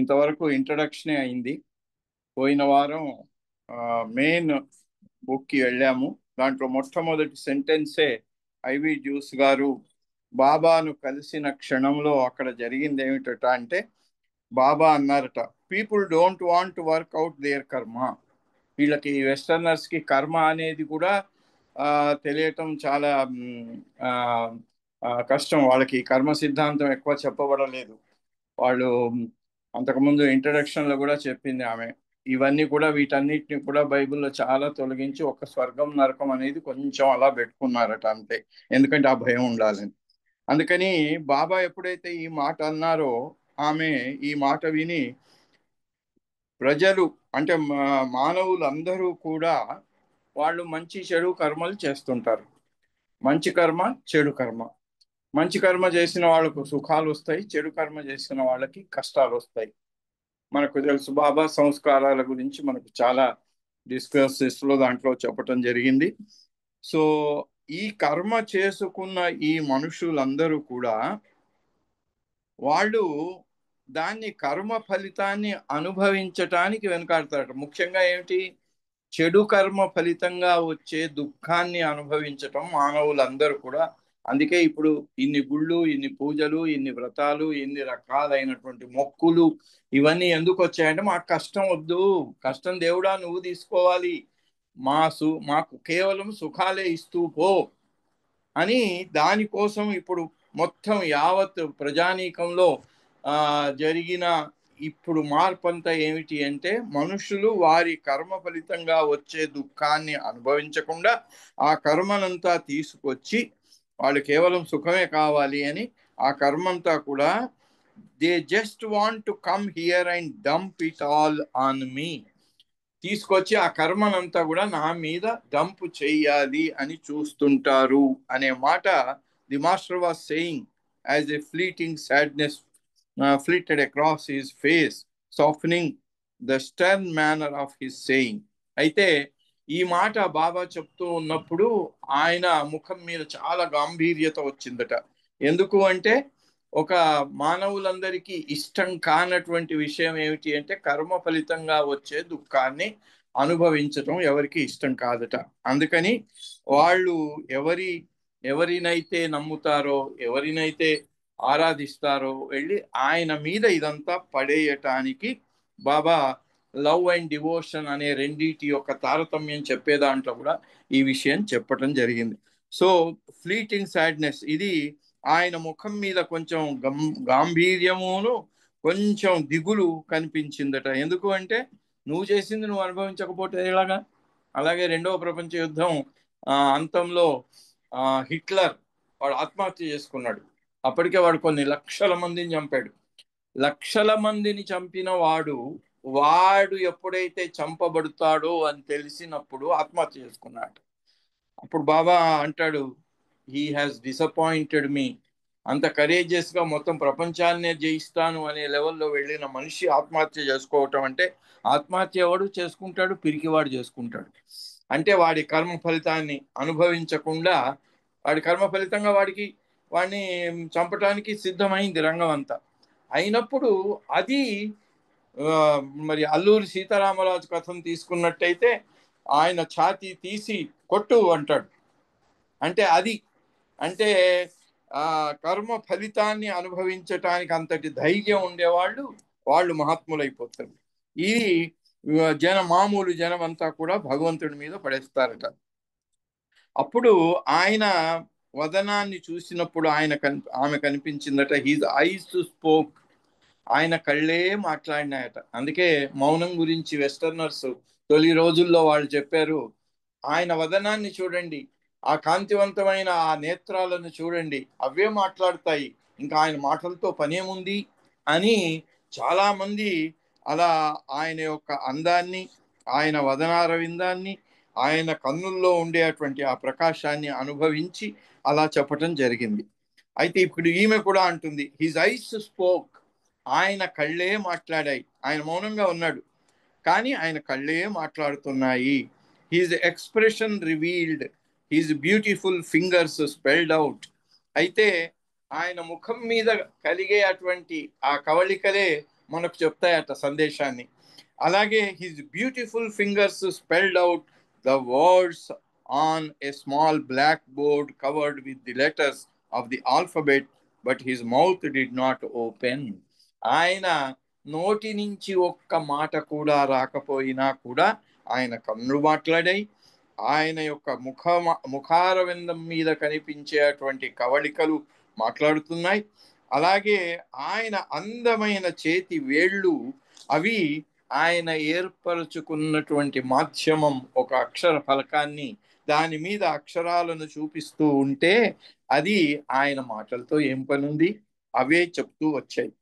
ఇంతవరకు ఇంట్రడక్షనే అయింది. పోయిన వారం మెయిన్ బుక్కి వెళ్ళాము. దాంట్లో మొట్టమొదటి సెంటెన్సే ఐవి జ్యూస్ గారు బాబాను కలిసిన క్షణంలో అక్కడ జరిగింది ఏమిటట అంటే, బాబా అన్నారట, people don't want work out their karma. వీళ్ళకి వెస్టర్నర్స్కి కర్మ అనేది కూడా తెలియటం చాలా కష్టం. వాళ్ళకి కర్మ సిద్ధాంతం ఎక్కువ చెప్పబడలేదు. వాళ్ళు అంతకుముందు ఇంట్రడక్షన్లో కూడా చెప్పింది ఆమె. ఇవన్నీ కూడా వీటన్నిటిని కూడా బైబిల్లో చాలా తొలగించి ఒక స్వర్గం నరకం అనేది కొంచెం అలా పెట్టుకున్నారట అంతే. ఎందుకంటే ఆ భయం ఉండాలని. అందుకని బాబా ఎప్పుడైతే ఈ మాట అన్నారో ఆమె ఈ మాట విని ప్రజలు అంటే మానవులందరూ కూడా వాళ్ళు మంచి చెడు కర్మలు చేస్తుంటారు. మంచి కర్మ, చెడు కర్మ. మంచి కర్మ చేసిన వాళ్ళకు సుఖాలు వస్తాయి, చెడు కర్మ చేసిన వాళ్ళకి కష్టాలు వస్తాయి. మనకు తెలుసు బాబా సంస్కారాల గురించి మనకు చాలా డిస్కస్లో దాంట్లో చెప్పటం జరిగింది. సో ఈ కర్మ చేసుకున్న ఈ మనుషులందరూ కూడా వాళ్ళు దాన్ని కర్మ ఫలితాన్ని అనుభవించటానికి వెనుకాడతారట. ముఖ్యంగా ఏమిటి? చెడు కర్మ ఫలితంగా వచ్చే దుఃఖాన్ని అనుభవించటం మానవులందరూ కూడా. అందుకే ఇప్పుడు ఇన్ని గుళ్ళు, ఇన్ని పూజలు, ఇన్ని వ్రతాలు, ఇన్ని రకాలైనటువంటి మొక్కులు ఇవన్నీ ఎందుకు వచ్చాయంటే, మాకు కష్టం వద్దు, కష్టం దేవుడా నువ్వు తీసుకోవాలి, మాకు కేవలం సుఖాలే ఇస్తూ పో అని. దానికోసం ఇప్పుడు మొత్తం యావత్ ప్రజానీకంలో జరిగిన ఇప్పుడు మార్పు అంతా ఏమిటి అంటే, మనుషులు వారి కర్మ ఫలితంగా వచ్చే దుఃఖాన్ని అనుభవించకుండా ఆ కర్మనంతా తీసుకొచ్చి వాళ్ళు కేవలం సుఖమే కావాలి అని ఆ కర్మంతా కూడా they just want to come here and dump it all on me. తీసుకొచ్చి ఆ కర్మనంతా కూడా నా మీద డంప్ చెయ్యాలి అని చూస్తుంటారు అనే మాట the master was saying as a fleeting sadness flitted across his face, softening the stern manner of his saying. అయితే ఈ మాట బాబా చెప్తూ ఉన్నప్పుడు ఆయన ముఖం మీద చాలా గాంభీర్యత వచ్చిందట. ఎందుకు అంటే, ఒక మానవులందరికీ ఇష్టం కానటువంటి విషయం ఏమిటి అంటే, కర్మ ఫలితంగా వచ్చే దుఃఖాన్ని అనుభవించటం ఎవరికి ఇష్టం కాదట. అందుకని వాళ్ళు ఎవరినైతే నమ్ముతారో, ఎవరినైతే ఆరాధిస్తారో వెళ్ళి ఆయన మీద ఇదంతా పడేయటానికి బాబా లవ్ అండ్ డివోషన్ అనే రెండిటి యొక్క తారతమ్యం చెప్పే దాంట్లో కూడా ఈ విషయం చెప్పటం జరిగింది. సో ఫ్లీటింగ్ సాడ్నెస్, ఇది ఆయన ముఖం మీద కొంచెం గాంభీర్యమును కొంచెం దిగులు కనిపించిందట. ఎందుకు అంటే, నువ్వు చేసింది నువ్వు అనుభవించకపోతే ఎలాగా? అలాగే రెండవ ప్రపంచ యుద్ధం అంతంలో హిట్లర్ వాడు ఆత్మహత్య చేసుకున్నాడు. అప్పటికే వాడు కొన్ని లక్షల మందిని చంపాడు. లక్షల మందిని చంపిన వాడు ఎప్పుడైతే చంపబడతాడో అని తెలిసినప్పుడు ఆత్మహత్య చేసుకున్నాడు. అప్పుడు బాబా అంటాడు, హీ హ్యాస్ డిసప్పాయింటెడ్ మీ. అంత కరేజియస్గా మొత్తం ప్రపంచాన్నే జయిస్తాను అనే లెవెల్లో వెళ్ళిన మనిషి ఆత్మహత్య చేసుకోవటం అంటే, ఆత్మహత్య ఎవడు చేసుకుంటాడు? పిరికివాడు చేసుకుంటాడు. అంటే వాడి కర్మ ఫలితాన్ని అనుభవించకుండా, వాడి కర్మ ఫలితంగా వాడిని చంపటానికి సిద్ధమైంది రంగం అంతా. అయినప్పుడు అది మరి అల్లూరి సీతారామరాజు కథను తీసుకున్నట్టయితే, ఆయన ఛాతీ తీసి కొట్టు అంటాడు. అంటే కర్మ ఫలితాన్ని అనుభవించటానికి అంతటి ధైర్యం వాళ్ళు మహాత్ములైపోతారు. ఇది మామూలు జనం అంతా కూడా భగవంతుడి మీద పడేస్తారట. అప్పుడు ఆయన వదనాన్ని చూసినప్పుడు ఆమె కనిపించిందట. హీజ్ ఐస్ స్పోక్, ఆయన కళ్ళే మాట్లాడినాయట. అందుకే మౌనం గురించి వెస్టర్నర్స్ తొలి రోజుల్లో వాళ్ళు చెప్పారు, ఆయన వదనాన్ని చూడండి, ఆ కాంతివంతమైన ఆ నేత్రాలను చూడండి, అవే మాట్లాడతాయి, ఇంకా ఆయన మాటలతో పనేముంది అని. చాలా మంది అలా ఆయన యొక్క అందాన్ని, ఆయన వదనారవిందాన్ని, ఆయన కన్నుల్లో ఉండేటువంటి ఆ ప్రకాశాన్ని అనుభవించి అలా చెప్పటం జరిగింది. అయితే ఇప్పుడు ఈమె కూడా అంటుంది, హిజ్ ఐస్ స్పోక్, ఆయన కళ్ళే మాట్లాడాయి. ఆయన మౌనంగా ఉన్నాడు కానీ ఆయన కళ్ళే మాట్లాడుతున్నాయి. His expression revealed, his beautiful fingers spelled out. అయితే ఆయన ముఖం మీద కలిగే అటువంటి ఆ కవళికలే మనకు చెప్తాయట సందేశాన్ని. అలాగే his beautiful fingers spelled out the words on a small blackboard covered with the letters of the alphabet, but his mouth did not open. ఆయన నోటి నుంచి ఒక్క మాట కూడా రాకపోయినా కూడా ఆయన కన్నులు మాట్లాడాయి. ఆయన యొక్క ముఖారవిందం మీద కనిపించేటువంటి కవళికలు మాట్లాడుతున్నాయి. అలాగే ఆయన అందమైన చేతి వేళ్ళు, అవి ఆయన ఏర్పరచుకున్నటువంటి మాధ్యమం, ఒక అక్షర ఫలకాన్ని దాని మీద అక్షరాలను చూపిస్తూ ఉంటే అది ఆయన మాటలతో ఏం పనుంది, అవే చెప్తూ వచ్చాయి.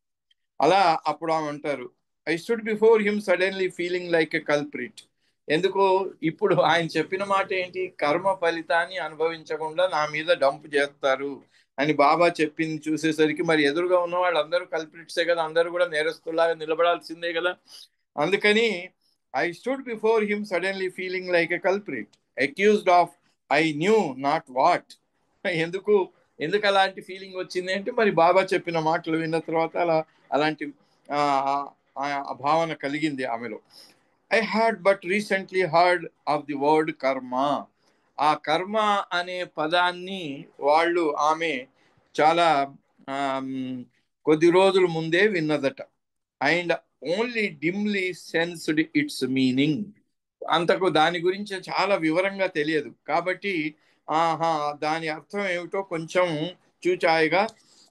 అలా అప్పుడు ఆమె అంటారు, I stood before him suddenly feeling like a culprit. ఎందుకు ఇప్పుడు ఆయన చెప్పిన మాట ఏంటి, కర్మ ఫలితాన్ని అనుభవించకుండా నా మీద డంప్ చేస్తారు అని బాబా చెప్పింది చూసేసరికి మరి ఎదురుగా ఉన్న వాళ్ళు అందరూ కల్ప్రిట్సే కదా, అందరూ కూడా నేరస్తులాగా నిలబడాల్సిందే కదా. అందుకని I stood before him suddenly feeling like a culprit accused of I knew not what. ఎందుకు ఎందుకు అలాంటి ఫీలింగ్ వచ్చింది అంటే మరి బాబా చెప్పిన మాటలు విన్న తర్వాత అలాంటి భావన కలిగింది ఆమెలో. I had but recently heard of the word కర్మ. ఆ కర్మ అనే పదాన్ని ఆమె చాలా కొద్ది రోజుల ముందే విన్నదట. And only dimly sensed its meaning. అంతకు దాని గురించి చాలా వివరంగా తెలియదు కాబట్టి దాని అర్థం ఏమిటో కొంచెం చూచాయిగా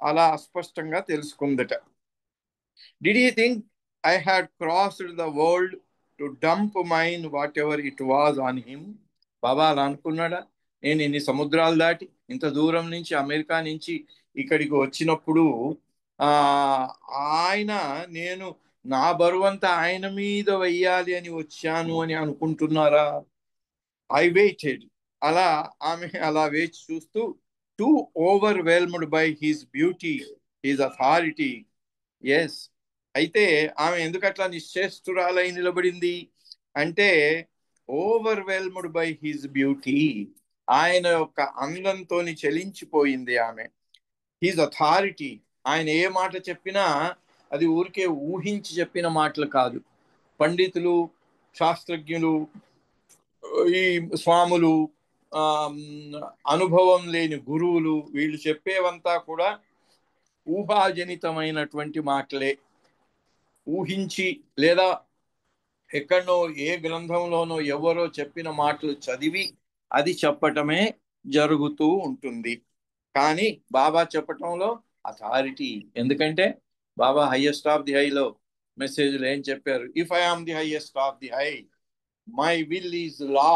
అలా అస్పష్టంగా తెలుసుకుందట. Did he think I had crossed the world to dump mine whatever it was on him. Baba అలా అనుకున్నాడా, నేను ఇన్ని సముద్రాలు దాటి ఇంత దూరం నుంచి అమెరికా నుంచి ఇక్కడికి వచ్చినప్పుడు ఆయన నేను నా బరువంతా ఆయన మీద వెయ్యాలి అని వచ్చాను అని అనుకుంటున్నారా? I waited. ఆమె అలా వేచి చూస్తూ, too overwhelmed by his beauty, his authority. Yes, అయితే ఆమె ఎందుకు అట్లా నిశ్చేష్టురాలై నిలబడింది అంటే, ఓవర్వెల్మ్డ్ బై హిజ్ బ్యూటీ, ఆయన యొక్క అందంతో చలించిపోయింది ఆమె. హిజ్ అథారిటీ, ఆయన ఏ మాట చెప్పినా అది ఊరికే ఊహించి చెప్పిన మాటలు కాదు. పండితులు, శాస్త్రజ్ఞులు, ఈ స్వాములు, అనుభవం లేని గురువులు, వీళ్ళు చెప్పేవంతా కూడా ఊహాజనితమైనటువంటి మాటలే. ఊహించి లేదా ఎక్కడనో ఏ గ్రంథంలోనో ఎవరో చెప్పిన మాటలు చదివి అది చెప్పటమే జరుగుతూ ఉంటుంది. కానీ బాబా చెప్పటంలో అథారిటీ. ఎందుకంటే బాబా హైయెస్ట్ ఆఫ్ ది హైలో మెసేజ్లో ఏం చెప్పారు, if I am the highest of the high, my will is law.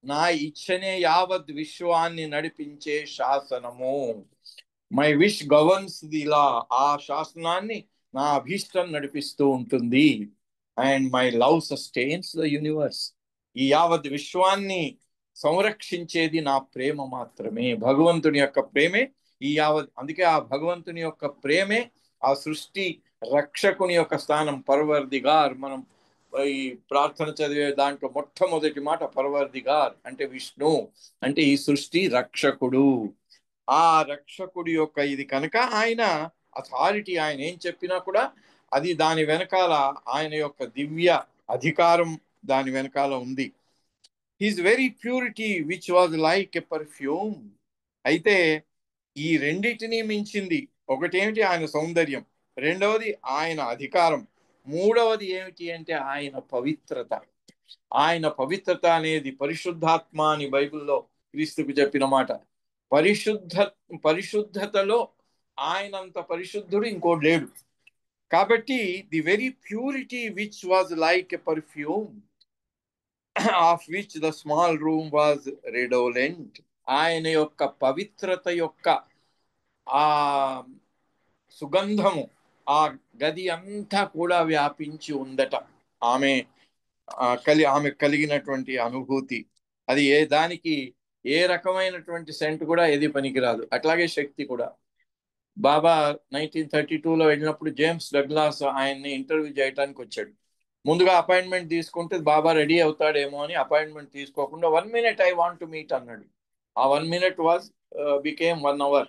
నా ఇచ్చనే యావత్ విశ్వాన్ని నడిపించే శాసనము. My wish governs the law, ఆ శాసనాన్ని నా అభీష్టం నడిపిస్తూ ఉంటుంది. And my love sustains the universe, ఈ యావత్ విశ్వాన్ని సంరక్షించేది నా ప్రేమ మాత్రమే. భగవంతుని యొక్క ప్రేమే ఈ యావత్. అందుకే ఆ భగవంతుని యొక్క ప్రేమే ఆ సృష్టి రక్షకుని యొక్క స్థానం. పర్వర్దిగార్, మనం ఈ ప్రార్థన చదివే దాంట్లో మొట్టమొదటి మాట పర్వర్దిగార్ అంటే విష్ణు, అంటే ఈ సృష్టి రక్షకుడు. ఆ రక్షకుడి యొక్క ఇది కనుక ఆయన అథారిటీ, ఆయన ఏం చెప్పినా కూడా అది దాని వెనకాల ఆయన యొక్క దివ్య అధికారం దాని వెనకాల ఉంది. His very purity which was like a perfume. అయితే ఈ రెండింటినీ మించింది ఒకటేమిటి, ఆయన సౌందర్యం. రెండవది ఆయన అధికారం. మూడవది ఏమిటి అంటే ఆయన పవిత్రత. ఆయన పవిత్రత అనేది పరిశుద్ధాత్మ అని బైబిల్లో క్రీస్తుకు చెప్పిన మాట. పరిశుద్ధతలో ఆయనంత పరిశుద్ధుడు ఇంకోటి లేడు. కాబట్టి the very purity which was like a perfume of which the small room was redolent. ఆయన యొక్క పవిత్రత యొక్క ఆ సుగంధము ఆ గది అంతా కూడా వ్యాపించి ఉందట. ఆమె కలిగినటువంటి అనుభూతి అది దానికి ఏ రకమైనటువంటి సెంట్ కూడా ఏది పనికిరాదు. అట్లాగే శక్తి కూడా. బాబా 1932లో వెళ్ళినప్పుడు జేమ్స్ డగ్లాస్ ఆయన్ని ఇంటర్వ్యూ చేయడానికి వచ్చాడు. ముందుగా అపాయింట్మెంట్ తీసుకుంటే బాబా రెడీ అవుతాడేమో అని అపాయింట్మెంట్ తీసుకోకుండా 1 minute I want to meet అన్నాడు. ఆ 1 minute బికేమ్ 1 hour.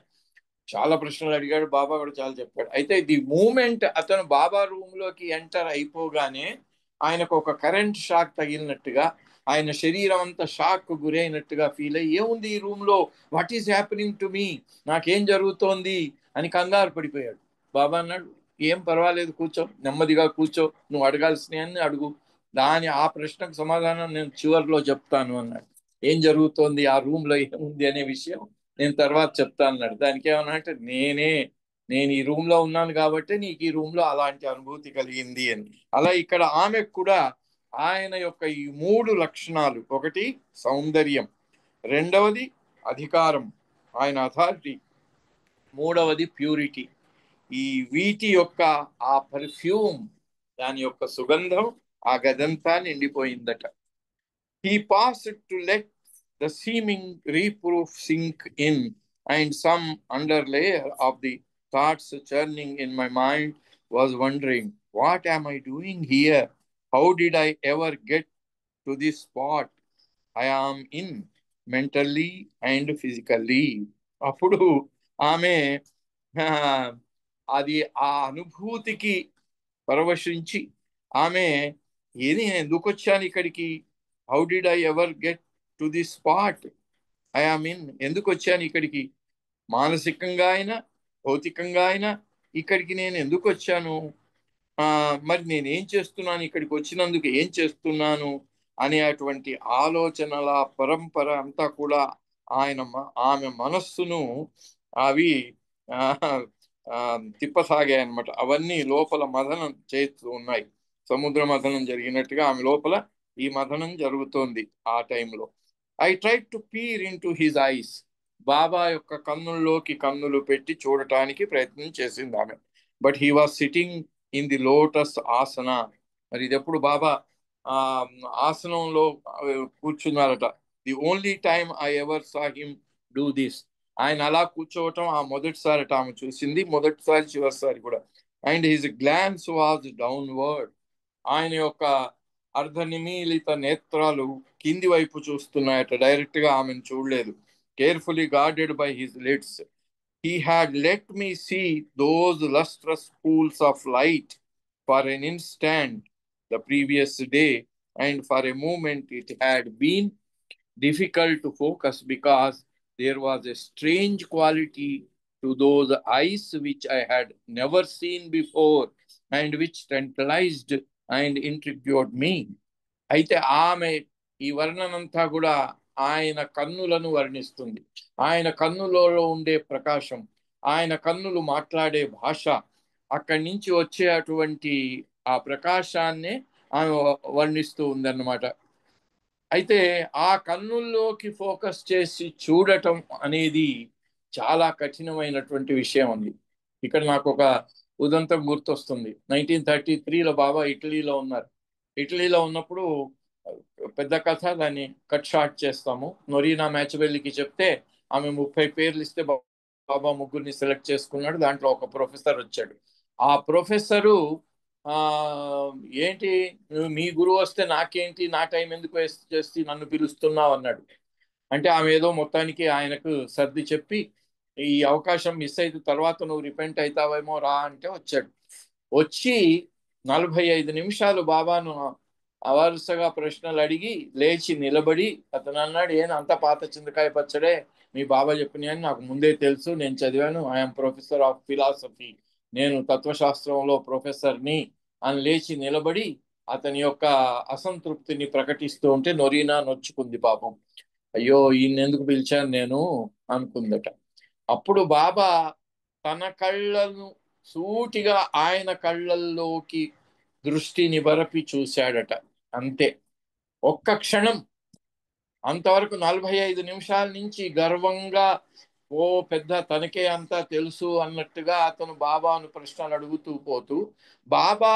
చాలా ప్రశ్నలు అడిగాడు, బాబా కూడా చాలా చెప్పాడు. అయితే ది మూమెంట్ అతను బాబా రూమ్ లోకి ఎంటర్ అయిపోగానే ఆయనకు ఒక కరెంట్ షాక్ తగిలినట్టుగా, ఆయన శరీరం అంతా షాక్ గురైనట్టుగా ఫీల్ అయ్యి, ఏముంది ఈ రూమ్ లో, what is happening to me, నాకేం జరుగుతోంది అని కంగారు పడిపోయాడు. బాబా అన్నాడు, ఏం పర్వాలేదు, కూర్చో, నెమ్మదిగా కూర్చో, నువ్వు అడగాల్సినవన్నీ అడుగు, ఆ ప్రశ్నకు సమాధానం నేను చివరిలో చెప్తాను అన్నాడు. ఏం జరుగుతోంది ఆ రూమ్ లో, ఏముంది అనే విషయం నేను తర్వాత చెప్తా అన్నాడు. దానికి ఏమన్నా అంటే, నేను ఈ రూమ్ లో ఉన్నాను కాబట్టి నీకు ఈ రూమ్ లో అలాంటి అనుభూతి కలిగింది అని. అలా ఇక్కడ ఆమెకు కూడా ఆయన యొక్క ఈ మూడు లక్షణాలు, ఒకటి సౌందర్యం, రెండవది అధికారం, ఆయన అథారిటీ, మూడవది ప్యూరిటీ, ఈ వీటి యొక్క ఆ పర్ఫ్యూమ్, దాని యొక్క సుగంధం ఆ గదంతా నిండిపోయిందట. He paused to let the seeming reproof sink in, and some underlayer of the thoughts churning in my mind was wondering, what am I doing here? How did I ever get to this spot I am in, mentally and physically? అప్పుడు ఆమె ఆ, అది ఆ అనుభూతికి పరవశించి ఆమె, ఏది, నేను ఎందుకు వచ్చాను ఇక్కడికి, how did I ever get to this spot I mean, ఎందుకు వచ్చాను ఇక్కడికి, మానసికంగా అయినా భౌతికంగా అయినా ఇక్కడికి నేను ఎందుకు వచ్చాను, మరి నేనేం చేస్తున్నాను, ఇక్కడికి వచ్చినందుకు ఏం చేస్తున్నాను అనే అటువంటి ఆలోచనల పరంపర అంతా కూడా ఆమె మనస్సును అవి ఆ, తిప్పసాగాయి అన్నమాట. అవన్నీ లోపల మథనం చేస్తూ ఉన్నాయి. సముద్ర మథనం జరిగినట్టుగా ఆమె లోపల ఈ మథనం జరుగుతోంది ఆ టైంలో. I try to peer into his eyes, Baba యొక్క కన్నుల్లోకి కన్నులు పెట్టి చూడటానికి ప్రయత్నం చేసింది ఆమె. But he was sitting in the lotus asana. మరి ఇది ఎప్పుడు బాబా ఆ ఆసనంలో కూర్చున్నారట. The only time I ever saw him do this, ఆయన అలా కూర్చోవటం ఆ మొదటిసారి ఆమె చూసింది, మొదటిసారి చివరిసారి కూడా. And his glance was downward, ఆయన యొక్క అర్ధనిమీలిత నేత్రాలు కింది వైపు చూస్తున్నాయట, డైరెక్ట్ గా ఆమెను చూడలేదు. Carefully guarded by his lids, he had let me see those lustrous pools of light for an instant the previous day, and for a moment it had been difficult to focus because there was a strange quality to those eyes which I had never seen before and which tantalized and intrigued me. అయితే ఆమె ఈ వర్ణనంతా కూడా ఆయన కన్నులను వర్ణిస్తుంది. ఆయన కన్నులలో ఉండే ప్రకాశం, ఆయన కన్నులు మాట్లాడే భాష, అక్కడి నుంచి వచ్చే అటువంటి ఆ ప్రకాశాన్నే ఆమె వర్ణిస్తూ ఉందన్నమాట. అయితే ఆ కన్నుల్లోకి ఫోకస్ చేసి చూడటం అనేది చాలా కఠినమైనటువంటి విషయం ఉంది. ఇక్కడ నాకు ఒక ఉదంతం గుర్తొస్తుంది. 1933లో బాబా ఇటలీలో ఉన్నారు. ఇటలీలో ఉన్నప్పుడు పెద్ద కథ, దాన్ని కట్ షార్ట్ చేస్తాము. నొరీనా మ్యాచబెల్లికి చెప్తే ఆమె 30 పేర్లు ఇస్తే బాబా ముగ్గురిని సెలెక్ట్ చేసుకున్నాడు. దాంట్లో ఒక ప్రొఫెసర్ వచ్చాడు. ఆ ప్రొఫెసరు ఆ ఏంటి, మీ గురువు వస్తే నాకేంటి, నా టైం ఎందుకు వేస్ట్ చేసి నన్ను పిలుస్తున్నావు అన్నాడు. అంటే ఆమె ఏదో మొత్తానికి ఆయనకు సర్ది చెప్పి, ఈ అవకాశం మిస్ అయితే తర్వాత నువ్వు రిపెంట్ అవుతావేమో రా అంటే వచ్చాడు. వచ్చి 45 నిమిషాలు బాబాను వరుసగా ప్రశ్నలు అడిగి లేచి నిలబడి అతను అన్నాడు, అంత పాత చింతకాయ పచ్చడే మీ బాబా చెప్పినాయని నాకు ముందే తెలుసు, నేను చదివాను, ఐఎమ్ ప్రొఫెసర్ ఆఫ్ ఫిలాసఫీ, నేను తత్వశాస్త్రంలో ప్రొఫెసర్ని అని లేచి నిలబడి అతని యొక్క అసంతృప్తిని ప్రకటిస్తూ ఉంటే నొరీనా నొచ్చుకుంది పాపం. అయ్యో, ఈయన ఎందుకు పిలిచాను నేను అనుకుందట. అప్పుడు బాబా తన కళ్ళను సూటిగా ఆయన కళ్ళల్లోకి దృష్టిని బరపి చూశాడట. అంతే, ఒక్క క్షణం. అంతవరకు 45 నిమిషాల నుంచి గర్వంగా, ఓ పెద్ద తనకే అంతా తెలుసు అన్నట్టుగా అతను బాబాను ప్రశ్నలు అడుగుతూ పోతూ, బాబా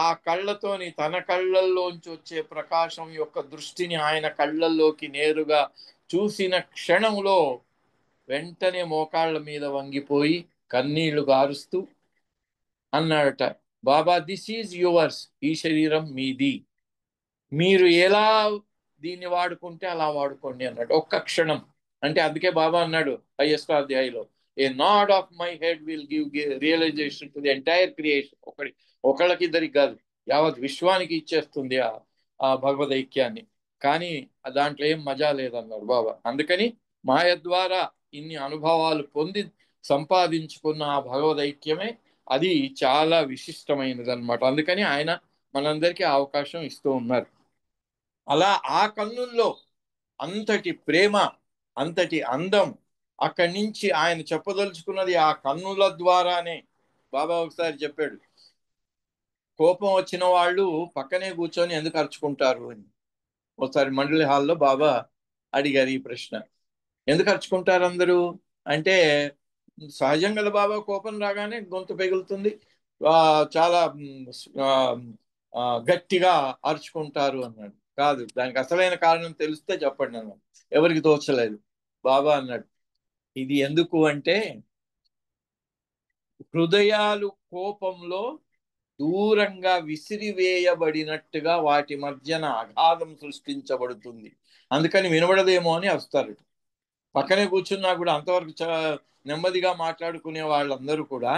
ఆ కళ్ళతోని తన కళ్ళల్లోంచి వచ్చే ప్రకాశం యొక్క దృష్టిని ఆయన కళ్ళల్లోకి నేరుగా చూసిన క్షణంలో వెంటనే మోకాళ్ళ మీద వంగిపోయి కన్నీళ్లు గారుస్తూ అన్నాడట, బాబా, దిస్ ఈజ్ యువర్స్, ఈ శరీరం మీది, మీరు ఎలా దీన్ని వాడుకుంటే అలా వాడుకోండి అన్నాడు. ఒక్క క్షణం. అంటే అందుకే బాబా అన్నాడు హయ్యెస్ట్ అధ్యాయంలో, a nod of my head will give realization to the entire creation. ఒకళ్ళకి ఇద్దరికి కాదు, యావత్ విశ్వానికి ఇచ్చేస్తుంది ఆ భగవద్ ఐక్యాన్ని. కానీ దాంట్లో ఏం మజా లేదన్నారు బాబా. అందుకని మాయ ద్వారా ఇన్ని అనుభవాలు పొంది సంపాదించుకున్న ఆ భగవద్ ఐక్యమే అది చాలా విశిష్టమైనది అనమాట. అందుకని ఆయన మనందరికీ అవకాశం ఇస్తూ ఉన్నారు. అలా ఆ కన్నుల్లో అంతటి ప్రేమ, అంతటి అందం, అక్కడి నుంచి ఆయన చెప్పదలుచుకున్నది ఆ కన్నుల ద్వారానే. బాబా ఒకసారి చెప్పాడు, కోపం వచ్చిన వాళ్ళు పక్కనే కూర్చొని ఎందుకు అరుచుకుంటారు అని. ఒకసారి మండలి హాల్లో బాబా అడిగారు ఈ ప్రశ్న, ఎందుకు అరుచుకుంటారు అందరూ అంటే, సహజంగా బాబా కోపం రాగానే గొంతు పెగులుతుంది, చాలా గట్టిగా అరుచుకుంటారు అన్నాడు. కాదు, దానికి అసలైన కారణం తెలిస్తే చెప్పండి అన్నాడు. ఎవరికి తోచలేదు. బాబా అన్నాడు, ఇది ఎందుకు అంటే హృదయాలు కోపంలో దూరంగా విసిరివేయబడినట్టుగా వాటి మధ్యన అగాధం సృష్టించబడుతుంది, అందుకని వినబడదేమో అని వస్తారు. పక్కనే కూర్చున్నా కూడా అంతవరకు నెమ్మదిగా మాట్లాడుకునే వాళ్ళందరూ కూడా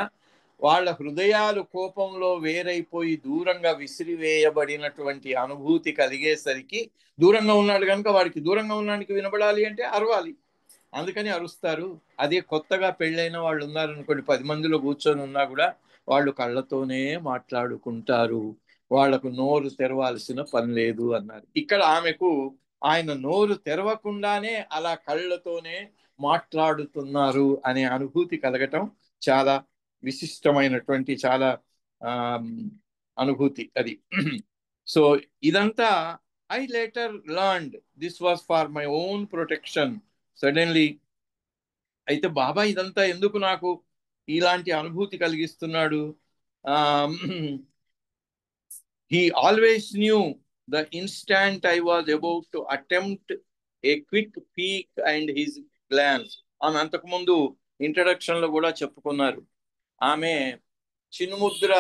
వాళ్ళ హృదయాలు కోపంలో వేరైపోయి దూరంగా విసిరివేయబడినటువంటి అనుభూతి కలిగేసరికి, దూరంగా ఉన్నాడు కనుక వాడికి దూరంగా ఉన్నానికి వినబడాలి అంటే అరవాలి, అందుకని అరుస్తారు. అదే కొత్తగా పెళ్ళైన వాళ్ళు ఉన్నారనుకోండి, 10 మందిలో కూర్చొని ఉన్నా కూడా వాళ్ళు కళ్ళతోనే మాట్లాడుకుంటారు, వాళ్లకు నోరు తెరవాల్సిన పని లేదు అన్నారు. ఇక్కడ ఆమెకు ఆయన నోరు తెరవకుండానే అలా కళ్ళతోనే మాట్లాడుతున్నారు అనే అనుభూతి కలగటం చాలా విశిష్టమైనటువంటి చాలా అనుభూతి అది. సో ఇదంతా I later learned this was for my own protection suddenly. అయితే బాబా ఇదంతా ఎందుకు నాకు ఇలాంటి అనుభూతి కలిగిస్తున్నాడు? He always knew the instant I was about to attempt a quick peek and his glance. ఆమె అంతకుముందు ఇంట్రడక్షన్ లో కూడా చెప్పుకున్నారు, ఆమె చిన్ముద్ర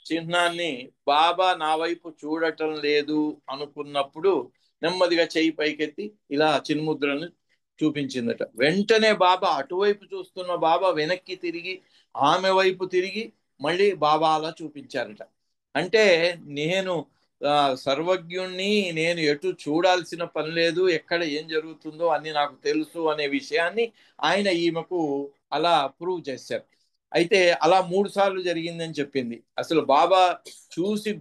చిహ్నాన్ని బాబా నా వైపు చూడటం లేదు అనుకున్నప్పుడు నెమ్మదిగా చెయ్యి పైకెత్తి ఇలా చిన్ముద్రను చూపించిందట. వెంటనే బాబా అటువైపు చూస్తున్న బాబా వెనక్కి తిరిగి ఆమె వైపు తిరిగి మళ్ళీ బాబా అలా చూపించారట. అంటే నేను సర్వజ్ఞుణ్ణి, నేను ఎటు చూడాల్సిన పని లేదు, ఎక్కడ ఏం జరుగుతుందో అన్ని నాకు తెలుసు అనే విషయాన్ని ఆయన ఈమెకు అలా ప్రూవ్ చేశారు. అయితే అలా 3 సార్లు జరిగిందని చెప్పింది. అసలు బాబా చూసి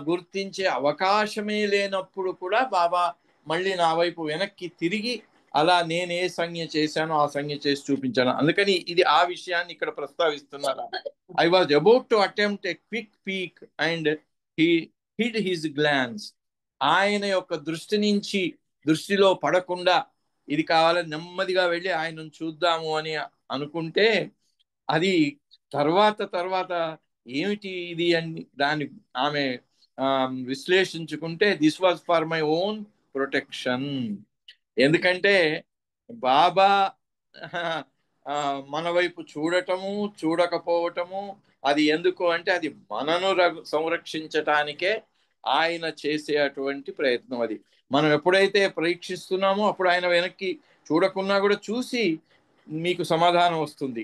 గుర్తించే అవకాశమే లేనప్పుడు కూడా బాబా మళ్ళీ నా వైపు వెనక్కి తిరిగి అలా నేను ఏ సంజ్ఞ చేశానో ఆ సంజ్ఞ చేసి చూపించాను. అందుకని ఇది ఆ విషయాన్ని ఇక్కడ ప్రస్తావిస్తున్నారు. I was about to attempt a quick peek and he hid his glance. ఆయన యొక్క దృష్టిలో పడకుండా ఇది కావాలని నెమ్మదిగా వెళ్ళి ఆయనను చూద్దాము అని అనుకుంటే అది తర్వాత ఏమిటి ఇది అని దాన్ని ఆమె విశ్లేషించుకుంటే this was for my own protection. ఎందుకంటే బాబా మన వైపు చూడటము చూడకపోవటము అది ఎందుకు అంటే అది మనను సంరక్షించటానికే ఆయన చేసేటువంటి ప్రయత్నం. అది మనం ఎప్పుడైతే పరీక్షిస్తున్నామో అప్పుడు ఆయన వెనక్కి చూడకున్నా కూడా చూసి మీకు సమాధానం వస్తుంది.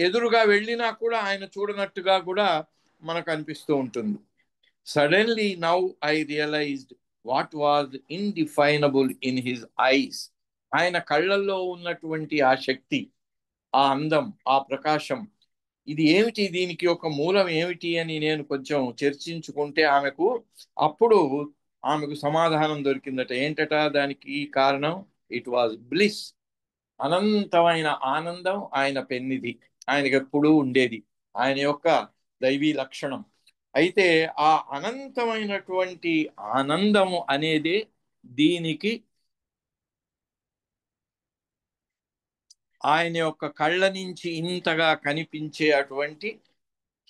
ఎదురుగా వెళ్ళినా కూడా ఆయన చూడనట్టుగా కూడా మనకు అనిపిస్తూ ఉంటుంది. Suddenly now I realized what was indefinable in his eyes. ఆయన కళ్ళల్లో ఉన్నటువంటి ఆ శక్తి, ఆ అందం, ఆ ప్రకాశం, ఇది ఏమిటి, దీనికి ఒక మూలం ఏమిటి అని నేను కొంచెం చర్చించుకుంటే అప్పుడు ఆమెకు సమాధానం దొరికిందట. ఏంటట దానికి కారణం? It was bliss. అనంతమైన ఆనందం ఆయన పెన్నిది, ఆయనకి ఎప్పుడూ ఉండేది, ఆయన యొక్క దైవీ లక్షణం. అయితే ఆ అనంతమైనటువంటి ఆనందము అనేది దీనికి ఆయన యొక్క కళ్ళ నుంచి ఇంతగా కనిపించే అటువంటి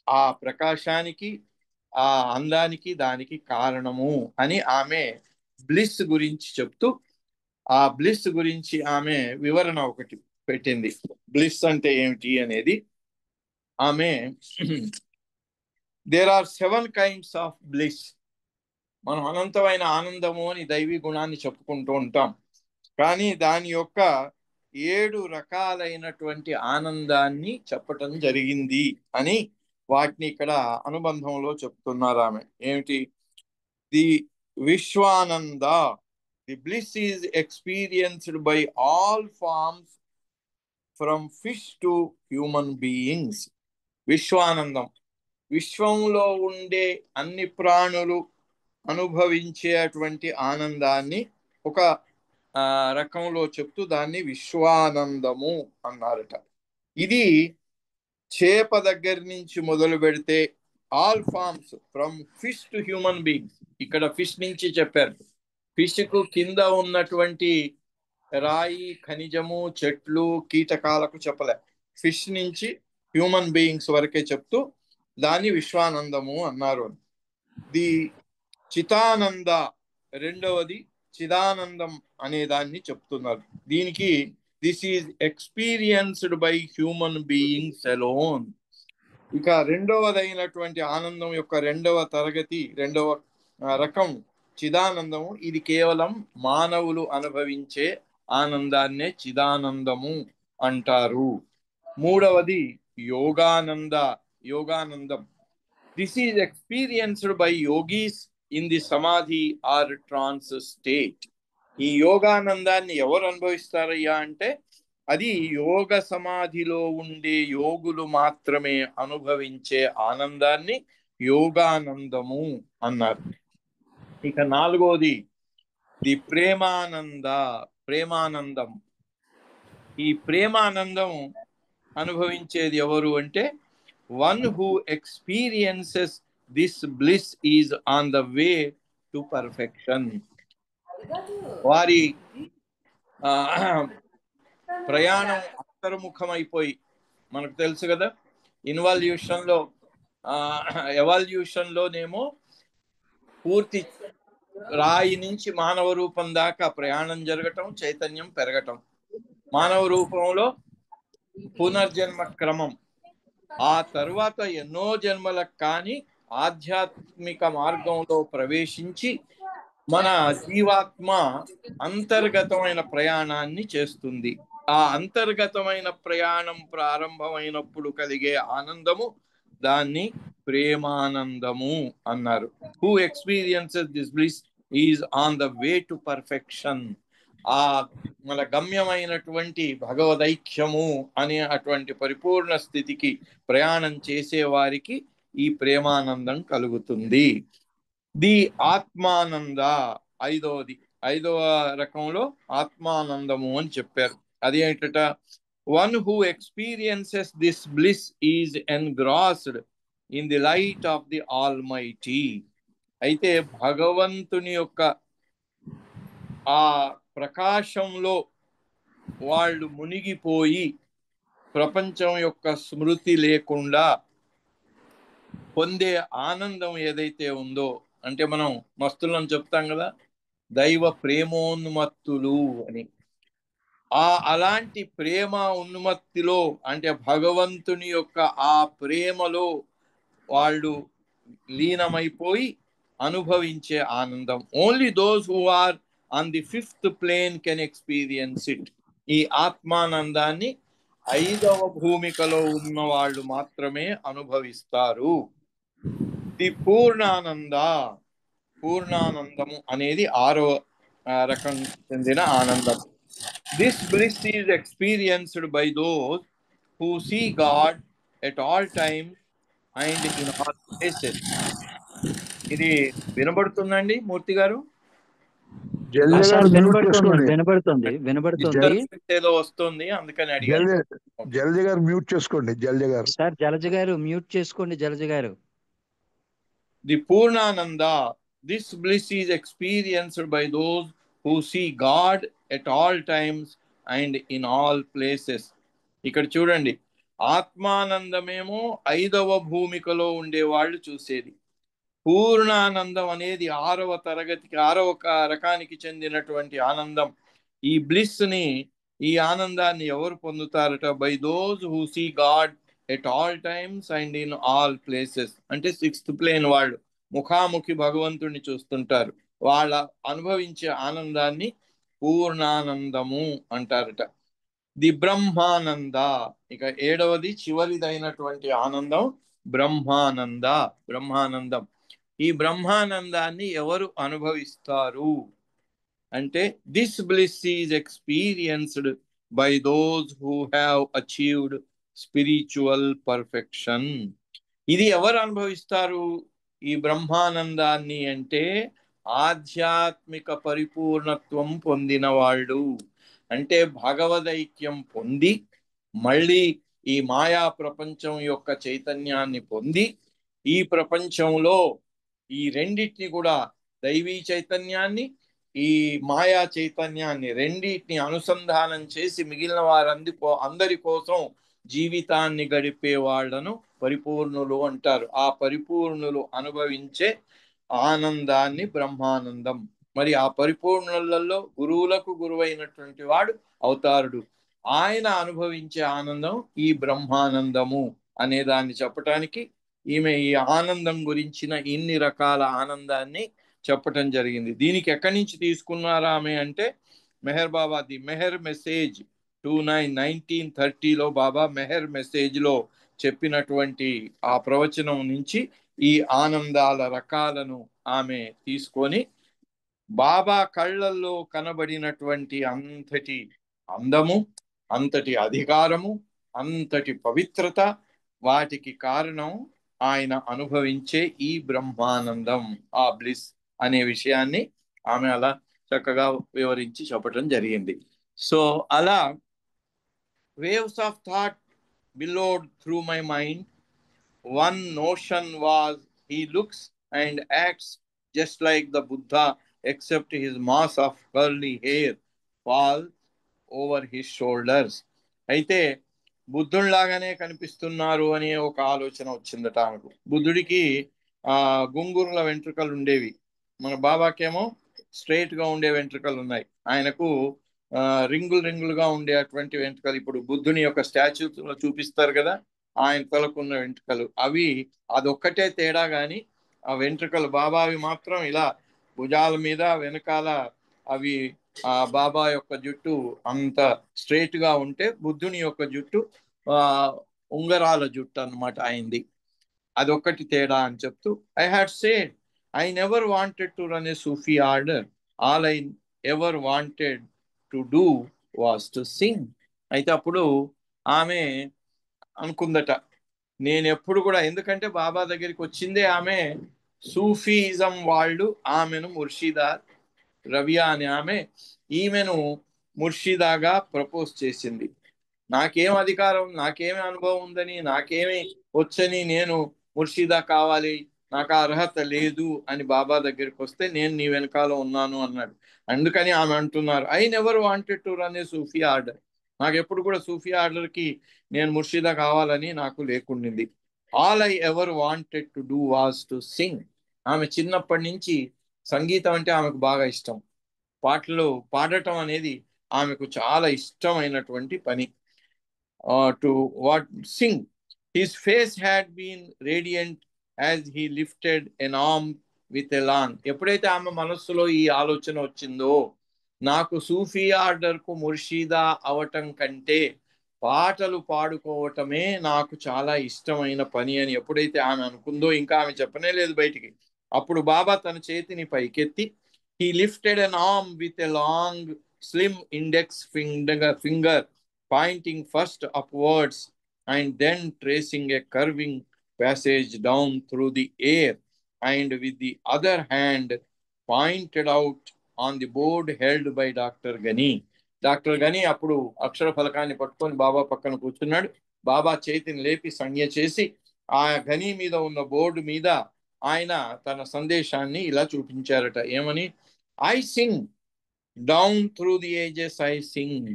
ఆ ప్రకాశానికి, ఆ అందానికి, దానికి కారణము అని ఆమె బ్లిస్ గురించి చెప్తూ ఆ బ్లిస్ గురించి ఆమె వివరణ ఒకటి పెట్టింది. బ్లిస్ అంటే ఏమిటి అనేది ఆమె there are 7 kinds of bliss. మనం అనంతమైన ఆనందము అని దైవీ గుణాన్ని చెప్పుకుంటూ ఉంటాం, కానీ దాని యొక్క 7 రకాలైనటువంటి ఆనందాన్ని చెప్పటం జరిగింది అని వాటిని ఇక్కడ అనుబంధంలో చెప్తున్నారు ఆమె. ఏమిటి? The Vishwananda, the bliss is experienced by all forms from fish to human beings. విశ్వానందం, విశ్వంలో ఉండే అన్ని ప్రాణులు అనుభవించేటువంటి ఆనందాన్ని ఒక రకంలో చెప్తూ దాన్ని విశ్వానందము అన్నారట. ఇది చేప దగ్గర నుంచి మొదలు పెడితే all forms from fish to human beings. ఇక్కడ ఫిష్ నుంచి చెప్పారు. ఫిష్ కు కింద ఉన్నటువంటి రాయి, ఖనిజము, చెట్లు, కీటకాలకు చెప్పలే. ఫిష్ నుంచి హ్యూమన్ బీయింగ్స్ వరకే చెప్తూ దాన్ని విశ్వానందము అన్నారు. ది చితానంద, రెండవది చిదానందం అనే దాన్ని చెప్తున్నారు. దీనికి this is experienced by human beings alone. ఇక రెండవదైనటువంటి ఆనందం యొక్క రెండవ తరగతి, రెండవ రకం చిదానందము. ఇది కేవలం మానవులు అనుభవించే ఆనందాన్నే చిదానందము అంటారు. మూడవది Yogananda, Yoganandam. This is experienced by yogis in the సమాధి ఆర్ ట్రాన్స్ స్టేట్. ఈ యోగానందాన్ని ఎవరు అనుభవిస్తారయ్యా అంటే అది యోగ సమాధిలో ఉండే యోగులు మాత్రమే అనుభవించే ఆనందాన్ని యోగానందము అన్నారు. ఇక నాలుగోది ది ప్రేమానంద, ప్రేమానందం. ఈ ప్రేమానందం అనుభవించేది ఎవరు అంటే one who experiences this bliss is on the way to perfection. వారి ప్రయాణం అంతర్ముఖమైపోయి, మనకు తెలుసు కదా ఎవాల్యూషన్ లోనేమో పూర్తి రాయి నుంచి మానవ రూపం దాకా ప్రయాణం జరగటం, చైతన్యం పెరగటం, మానవ రూపంలో పునర్జన్మ క్రమం, ఆ తర్వాత ఎన్నో జన్మలకు కానీ ఆధ్యాత్మిక మార్గంలో ప్రవేశించి మన జీవాత్మ అంతర్గతమైన ప్రయాణాన్ని చేస్తుంది. ఆ అంతర్గతమైన ప్రయాణం ప్రారంభమైనప్పుడు కలిగే ఆనందము దాన్ని ప్రేమానందము అన్నారు. Who experiences this bliss is on the way to perfection. ఆ మన గమ్యమైనటువంటి భగవదైక్యము అనే అటువంటి పరిపూర్ణ స్థితికి ప్రయాణం చేసే వారికి ఈ ప్రేమానందం కలుగుతుంది. ది ఆత్మానంద, ఐదవ రకంలో ఆత్మానందము అని చెప్పారు. అది ఏంటట? One who experiences this bliss is engrossed in the light of the Almighty. అయితే భగవంతుని యొక్క ఆ ప్రకాశంలో వాళ్ళు మునిగిపోయి ప్రపంచం యొక్క స్మృతి లేకుండా పొందే ఆనందం ఏదైతే ఉందో, అంటే మనం మస్తులను చెప్తాం కదా, దైవ ప్రేమోన్మత్తులు అని. అలాంటి ప్రేమ ఉన్మత్తిలో, అంటే భగవంతుని యొక్క ఆ ప్రేమలో వాళ్ళు లీనమైపోయి అనుభవించే ఆనందం. Only those who are on the 5th plane can experience it. ఈ ఆత్మానందాన్ని 5వ భూమికలో ఉన్న వాళ్ళు మాత్రమే అనుభవిస్తారు. ది పూర్ణానంద, పూర్ణానందము అనేది 6వ రకం చెందిన ఆనందం. This bliss is experienced by those who see God at all times and in all places. ఇది వినబడుతుందండి మూర్తి గారు? ఏదో వస్తుంది, అందుకని అడిగాను. జలజ గారు మ్యూట్ చేసుకోండి. జలజ గారు సార్, జలజ గారు మ్యూట్ చేసుకోండి. జలజ గారు. ది పూర్ణానంద, this bliss is experienced by those who see God at all times and in all places. ఇక్కడ చూడండి, ఆత్మానందమేమో 5వ భూమికలో ఉండే వాళ్ళు చూసేది. పూర్ణానందం అనేది 6వ తరగతికి, 6వ రకానికి చెందినటువంటి ఆనందం. ఈ బ్లిస్ ని, ఈ ఆనందాన్ని ఎవరు పొందుతారట? By those who see God at all times and in all places. అంటే 6th plane వాళ్ళు ముఖాముఖి భగవంతుడిని చూస్తుంటారు. వాళ్ళ అనుభవించే ఆనందాన్ని పూర్ణానందము అంటారట. ది బ్రహ్మానంద. ఇక ఏడవది చివరిదైనటువంటి ఆనందం బ్రహ్మానంద. బ్రహ్మానందం. ఈ బ్రహ్మానందాన్ని ఎవరు అనుభవిస్తారు అంటే this bliss is experienced by those who have achieved spiritual perfection. ఇది ఎవరు అనుభవిస్తారు ఈ బ్రహ్మానందాన్ని అంటే ఆధ్యాత్మిక పరిపూర్ణత్వం పొందిన వాళ్ళు. అంటే భగవదైక్యం పొంది మళ్ళీ ఈ మాయా ప్రపంచం యొక్క చైతన్యాన్ని పొంది ఈ ప్రపంచంలో ఈ రెండింటిని కూడా దైవీ చైతన్యాన్ని ఈ మాయా చైతన్యాన్ని రెండింటిని అనుసంధానం చేసి మిగిలిన అందరి కోసం జీవితాన్ని గడిపే వాళ్లను పరిపూర్ణులు అంటారు. ఆ పరిపూర్ణులు అనుభవించే ఆనందాన్ని బ్రహ్మానందం. మరి ఆ పరిపూర్ణులలో గురువులకు గురువైనటువంటి వాడు అవతారుడు. ఆయన అనుభవించే ఆనందం ఈ బ్రహ్మానందము అనే దాన్ని చెప్పటానికి ఈమె ఈ ఆనందం గురించిన ఇన్ని రకాల ఆనందాన్ని చెప్పటం జరిగింది. దీనికి ఎక్కడి నుంచి తీసుకున్నారా ఆమె అంటే మెహర్ బాబా ది మెహర్ మెసేజ్ 1930లో బాబా మెహర్ మెసేజ్ లో చెప్పినటువంటి ఆ ప్రవచనం నుంచి ఈ ఆనందాల రకాలను ఆమె తీసుకొని బాబా కళ్ళల్లో కనబడినటువంటి అంతటి అందము, అంతటి అధికారము, అంతటి పవిత్రత, వాటికి కారణం ఆయన అనుభవించే ఈ బ్రహ్మానందం, ఆ బ్లిస్ అనే విషయాన్ని ఆమె అలా చక్కగా వివరించి చెప్పడం జరిగింది. సో అలా waves of thought billowed through my mind. One notion was, he looks and acts just like the Buddha, except his mass of curly hair falls over his shoulders. అయితే బుద్ధుడిలాగానే కనిపిస్తున్నారు అనే ఒక ఆలోచన వచ్చిందట ఆమెకు. బుద్ధుడికి గుంగురుల వెంట్రుకలు ఉండేవి, మన బాబాకేమో స్ట్రైట్ గా ఉండే వెంట్రుకలు ఉన్నాయి. ఆయనకు రింగులుగా ఉండేటువంటి వెంట్రుకలు ఇప్పుడు బుద్ధుని యొక్క స్టాచ్యూలో చూపిస్తారు కదా, ఆయన తలకున్న వెంట్రుకలు అవి. అదొక్కటే తేడా గాని ఆ వెంట్రుకలు బాబావి మాత్రం ఇలా భుజాల మీద వెనకాల అవి ఆ బాబా యొక్క జుట్టు అంత స్ట్రైట్ గా ఉంటే బుద్ధుని యొక్క జుట్టు ఉంగరాల జుట్టు అన్నమాట అయింది. అదొక్కటి తేడా అని చెప్తూ I had said I never wanted to run a Sufi order, all I ever wanted to do was to sing. అయితే అప్పుడు ఆమె అనుకుందట, నేను ఎప్పుడు కూడా, ఎందుకంటే బాబా దగ్గరికి వచ్చిందే ఆమె సూఫీజం వాళ్ళు ఆమెను ముర్షిదా రవియా అని ఆమె ఈమెను ముర్షిదాగా ప్రపోజ్ చేసింది. నాకేం అధికారం, నాకేమి అనుభవం ఉందని, నాకేమి వచ్చని నేను ముర్షిదా కావాలి, నాకు అర్హత లేదు అని బాబా దగ్గరికి వస్తే నేను నీ వెనకాల ఉన్నాను అన్నాడు. అందుకని ఆమె అంటున్నారు I never wanted to run a Sufi order, నాకు ఎప్పుడు కూడా సూఫీ ఆర్డర్కి నేను ముర్షిదా కావాలని నాకు లేకుండింది. All I ever wanted to do was to sing. ఆమె చిన్నప్పటి నుంచి సంగీతం అంటే ఆమెకు బాగా ఇష్టం, పాటలు పాడటం అనేది ఆమెకు చాలా ఇష్టమైనటువంటి పని. To what sing. His face had been radiant as he lifted an arm with a lawn. ఎప్పుడైతే ఆమె మనస్సులో ఈ ఆలోచన వచ్చిందో నాకు సూఫీ ఆర్డర్కు ముర్షిదా అవటం కంటే పాటలు పాడుకోవటమే నాకు చాలా ఇష్టమైన పని అని ఎప్పుడైతే ఆమె అనుకుందో, ఇంకా ఆమె చెప్పనే లేదు బయటికి, అప్పుడు బాబా తన చేతిని పైకెత్తి he lifted an arm with a long slim index finger pointing first upwards and then tracing a curving passage down through the air, and with the other hand pointed out on the board held by Dr. Ghani. Doctor గని అప్పుడు అక్షర ఫలకాన్ని పట్టుకొని బాబా పక్కన కూర్చున్నాడు. బాబా చేతిని లేపి సంజ్ఞ చేసి ఆ గని మీద ఉన్న బోర్డు మీద ఆయన తన సందేశాన్ని ఇలా చూపించారట. ఏమని? I sing down through the ages, I sing.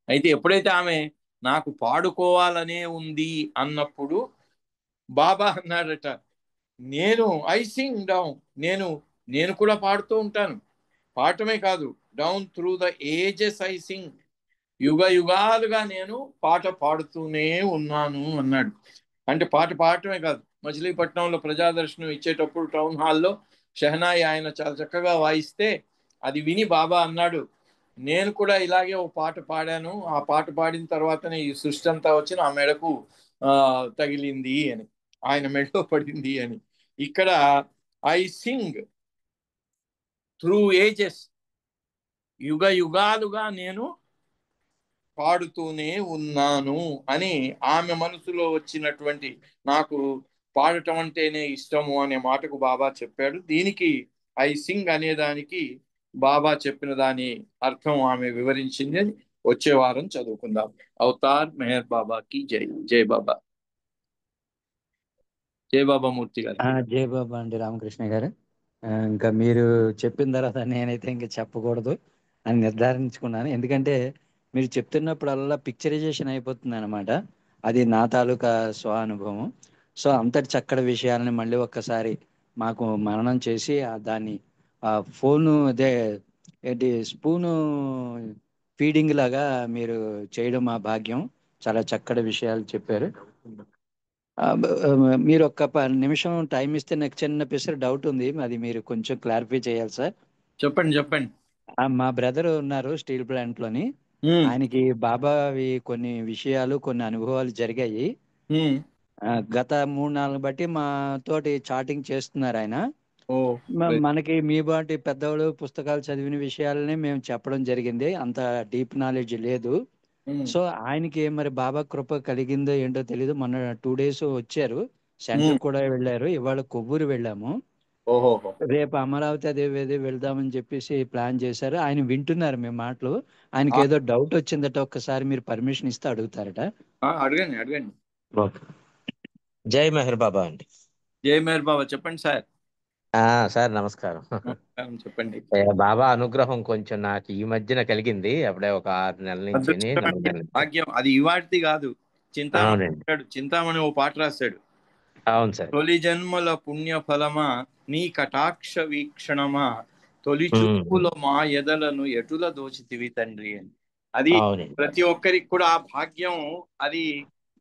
అయితే ఎప్పుడైతే ఆమె నాకు పాడుకోవాలనే ఉంది అన్నప్పుడు బాబా అన్నాడట, నేను ఐ సింగ్ డౌన్, నేను కూడా పాడుతూ ఉంటాను. పాడటమే కాదు, down through the ages I sing, యుగ యుగాలుగా నేను పాట పాడుతూనే ఉన్నాను అన్నాడు. అంటే పాట పాడటమే కాదు, మచిలీపట్నంలో ప్రజాదర్శనం ఇచ్చేటప్పుడు టౌన్ హాల్లో షెహనాయి ఆయన చాలా చక్కగా వాయిస్తే అది విని బాబా అన్నాడు, నేను కూడా ఇలాగే ఓ పాట పాడాను, ఆ పాట పాడిన తర్వాతనే ఈ సృష్టి అంతా వచ్చి నా మెడకు ఆ తగిలింది అని, ఆయన మెడలో పడింది అని. ఇక్కడ ఐ సింగ్ త్రూ ఏజెస్, యుగ యుగాలుగా నేను పాడుతూనే ఉన్నాను అని ఆమె మనసులో వచ్చినటువంటి, నాకు పాడటం అంటేనే ఇష్టము అనే మాటకు బాబా చెప్పాడు. దీనికి ఐ సింగ్ అనే దానికి బాబా చెప్పిన దాని అర్థం ఆమె వివరించింది. అని వచ్చే వారం చదువుకుందాం. అవతార్ మెహర్ బాబాకి జై. జై బాబా. జై బాబా మూర్తి గారికి. జై బాబా అండి రామకృష్ణ గారు. ఇంకా మీరు చెప్పిన తర్వాత నేనైతే ఇంకా చెప్పకూడదు అని నిర్ధారించుకున్నాను. ఎందుకంటే మీరు చెప్తున్నప్పుడల్లా పిక్చరైజేషన్ అయిపోతుంది అనమాట. అది నా తాలూకా స్వానుభవం. సో అంతటి చక్కటి విషయాలని మళ్ళీ ఒక్కసారి మాకు మననం చేసి దాన్ని ఫోను అదే ఏంటి స్పూను ఫీడింగ్ లాగా మీరు చేయడం మా భాగ్యం. చాలా చక్కటి విషయాలు చెప్పారు. మీరు ఒక్క నిమిషం టైం ఇస్తే నాకు చిన్న పిసరు డౌట్ ఉంది, అది మీరు కొంచెం క్లారిఫై చేయాలి సార్. చెప్పండి చెప్పండి. మా బ్రదర్ ఉన్నారు స్టీల్ ప్లాంట్ లోని. ఉమ్, ఆయనకి బాబావి కొన్ని విషయాలు, కొన్ని అనుభవాలు జరిగాయి. ఉమ్, గత 3-4 బట్టి మా తోటి చాటింగ్ చేస్తున్నారు ఆయన. ఓ మనకి మీ బాటి పెద్దవాళ్ళు పుస్తకాలు చదివిన విషయాలని మేము చెప్పడం జరిగింది, అంత డీప్ నాలెడ్జ్ లేదు. ఉమ్, సో ఆయనకి మరి బాబా కృప కలిగిందో ఏంటో తెలీదు. మొన్న 2 days వచ్చారు, సెంటర్ ఉమ్, కూడా వెళ్ళారు. ఇవాళ కొవ్వూరు వెళ్ళాము. ఓహోహో. రేపు అమరావతి అదే వెళ్దామని చెప్పేసి ప్లాన్ చేశారు. ఆయన వింటున్నారు మీ మాటలు. ఆయనకి ఆ, ఏదో డౌట్ వచ్చిందట, ఒక్కసారి మీరు పర్మిషన్ ఇస్తే అడుగుతారట. అడగండి అడగండి. ఓకే. జై మెహర్ బాబా అండి. జై మేర్ బాబా. చెప్పండి సార్. సార్ నమస్కారం. నమస్కారం, చెప్పండి. బాబా అనుగ్రహం కొంచెం నాకు ఈ మధ్యన కలిగింది. అప్పుడే ఒక 6 నెలల నుంచి 4 అదృష్టం నెలల అంటే నుంచి. భాగ్యం. అది ఇవాటిది కాదు. చింతామణి అవునండి, అంటాడు, చింతామణి ఓ పాట రాశాడు. అవును సార్. తొలి జన్మల పుణ్య ఫలమా, నీ కటాక్ష వీక్షణమా, తొలి ఉమ్, చూపులో మా ఎదలను ఎటుల దోచితివి తండ్రి అని. అది అవునండి. ప్రతి ఒక్కరికి కూడా ఆ భాగ్యం, అది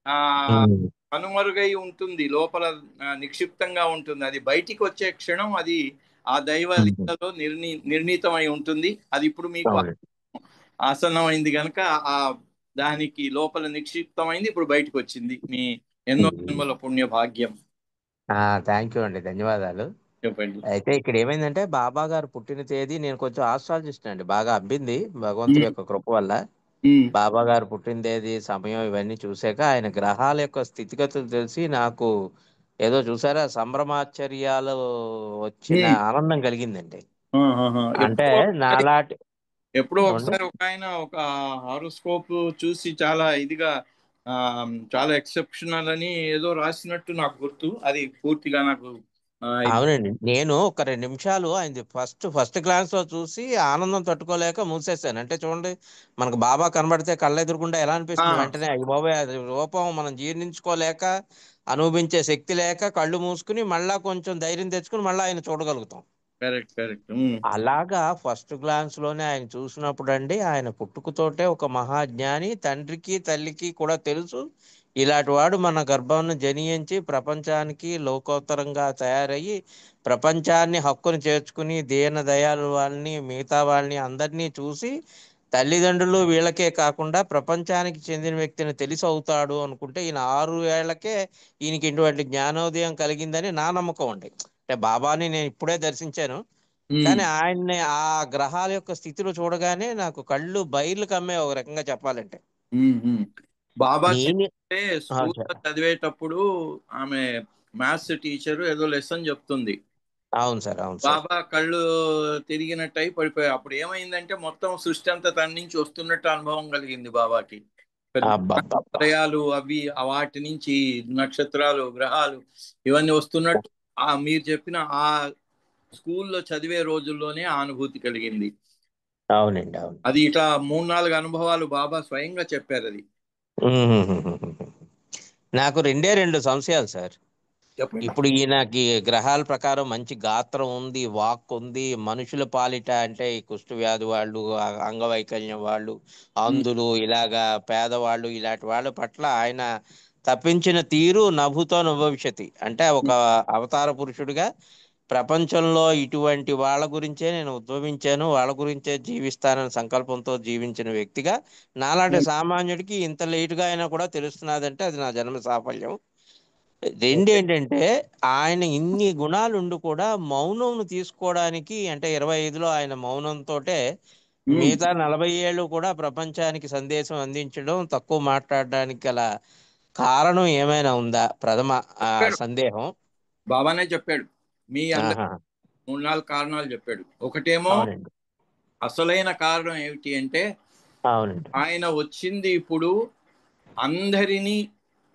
ఆ ఉమ్, కనుమరుగై ఉంటుంది, లోపల నిక్షిప్తంగా ఉంటుంది. అది బయటికి వచ్చే క్షణం అది ఆ దైవ ఉమ్, లీలలో నిర్ణీతమై ఉంటుంది. అది ఇప్పుడు మీకు అవునండి. ఆసన్నమైంది కనుక ఆ దానికి లోపల నిక్షిప్తమైంది, ఇప్పుడు బయటకు వచ్చింది. మీ ఎన్నో జన్మల పుణ్య భాగ్యం. థ్యాంక్ యూ అండి, ధన్యవాదాలు. చెప్పండి. అయితే ఇక్కడ ఏమైందంటే బాబా గారు పుట్టిన తేదీ నేను కొంచెం ఆస్ట్రాలజిస్ట్ అండి, బాగా అబ్బింది భగవంతుడి ఉమ్, యొక్క కృప వల్ల. ఉమ్, బాబా గారు పుట్టిన తేదీ, సమయం ఇవన్నీ చూశాక ఆయన గ్రహాల యొక్క స్థితిగతులు తెలిసి నాకు ఏదో చూసారా సంభ్రమాశ్చర్యాలు వచ్చిన ఉమ్. ఆనందం కలిగిందండి. ఆహాహా. అంటే నాలాంటి ఎప్పుడో ఏమండి? ఒకసారి ఒక ఆయన ఒక హారోస్కోప్ చూసి చాలా ఇదిగా ఆ చాలా ఎక్సెప్షనల్ అని ఏదో రాసినట్టు నాకు గుర్తు. అది పూర్తిగా నాకు ఇది. అవునండి, నేను ఒక 2 నిమిషాలు ఆయన ఫస్ట్ క్లాస్ లో చూసి ఆనందం తట్టుకోలేక మూసేశాను. అంటే చూడండి, మనకు బాబా కనబడితే కళ్ళెదురుగుండా ఎలా అనిపిస్తుంది, వెంటనే అయ్య బాబోయ్ అది రూపం మనం జీర్ణించుకోలేక, అనుభవించే శక్తి లేక కళ్ళు మూసుకుని మళ్ళా కొంచెం ధైర్యం తెచ్చుకుని మళ్ళీ ఆయన చూడగలుగుతాం. Correct correct. అలాగా ఫస్ట్ గ్లాన్స్ లోనే ఆయన చూసినప్పుడు అండి, ఆయన పుట్టుకతోటే ఒక మహాజ్ఞాని, తండ్రికి తల్లికి కూడా తెలుసు ఇలాంటి వాడు మన గర్భాన్ని జనించి ప్రపంచానికి లోకోత్తరంగా తయారయ్యి ప్రపంచాన్ని హక్కును చేర్చుకుని దీన దయాలు వాళ్ళని మిగతా వాళ్ళని అందరినీ చూసి తల్లిదండ్రులు వీళ్ళకే కాకుండా ప్రపంచానికి చెందిన వ్యక్తిని తెలిసి అవుతాడు అనుకుంటే, ఈయన 6 ఏళ్లకే ఈయనకి ఇటువంటి జ్ఞానోదయం కలిగిందని నా నమ్మకం అండి. అంటే బాబాని నేను ఇప్పుడే దర్శించాను, కానీ ఆయన్ని ఆ గ్రహాల యొక్క స్థితిలో చూడగానే నాకు కళ్ళు బైర్లు కమ్మే, ఒక రకంగా చెప్పాలంటే. బాబా నేను చెప్తే స్కూల్లో చదివేటప్పుడు ఆమె మ్యాథ్స్ టీచర్ ఏదో లెసన్ చెప్తుంది. అవును సార్, అవును సార్. బాబా కళ్ళు తిరిగినట్టు అయి పడిపోయాయి. అప్పుడు ఏమైందంటే మొత్తం సృష్టి అంతా తన నుంచి వస్తున్నట్టు అనుభవం కలిగింది బాబాకి. పెద్ద అబ్బబ్బబ్బా. ఉదయాలు అవి వాటి నుంచి నక్షత్రాలు, గ్రహాలు ఇవన్నీ వస్తున్నట్టు మీరు చెప్పిన ఆ స్కూల్లో చదివే రోజుల్లోనే ఆ అనుభూతి కలిగింది. అవునండి, అవును. అది ఇట్లా 3-4 అనుభవాలు బాబా స్వయంగా చెప్పారు. అది నాకు 2 సంశయాలు సార్. చెప్పండి. ఇప్పుడు ఈయనకి గ్రహాల ప్రకారం మంచి గాత్రం ఉంది, వాక్ ఉంది, మనుషుల పాలిట అంటే ఈ కుష్టు వ్యాధి వాళ్ళు, అంగవైకల్యం వాళ్ళు, అంధులు, ఇలాగా పేదవాళ్ళు, ఇలాంటి వాళ్ళ పట్ల ఆయన తప్పించిన తీరు నభుతో నభవిష్యతి. అంటే ఒక అవతార పురుషుడిగా ప్రపంచంలో ఇటువంటి వాళ్ళ గురించే నేను ఉద్భవించాను, వాళ్ళ గురించే జీవిస్తానని సంకల్పంతో జీవించిన వ్యక్తిగా నాలాంటి సామాన్యుడికి ఇంత లేటుగా అయినా కూడా తెలుస్తున్నదంటే అది నా జన్మ సాఫల్యం. రెండు ఓకే. ఏంటంటే ఆయన ఇన్ని గుణాలు ఉండి కూడా మౌనం తీసుకోవడానికి, అంటే 25లో ఆయన మౌనంతోటే ఉమ్. మిగతా 40 ఏళ్ళు కూడా ప్రపంచానికి సందేశం అందించడం, తక్కువ మాట్లాడడానికి గల కారణం ఏమైనా ఉందా? ప్రథమ చెప్పాడు, సందేహం. బాబానే చెప్పాడు. మీ అందరి ఆహా. 3-4 కారణాలు చెప్పాడు. ఒకటేమో అవునండి. అసలైన కారణం ఏమిటి అంటే అవునండి. ఆయన వచ్చింది ఇప్పుడు అందరినీ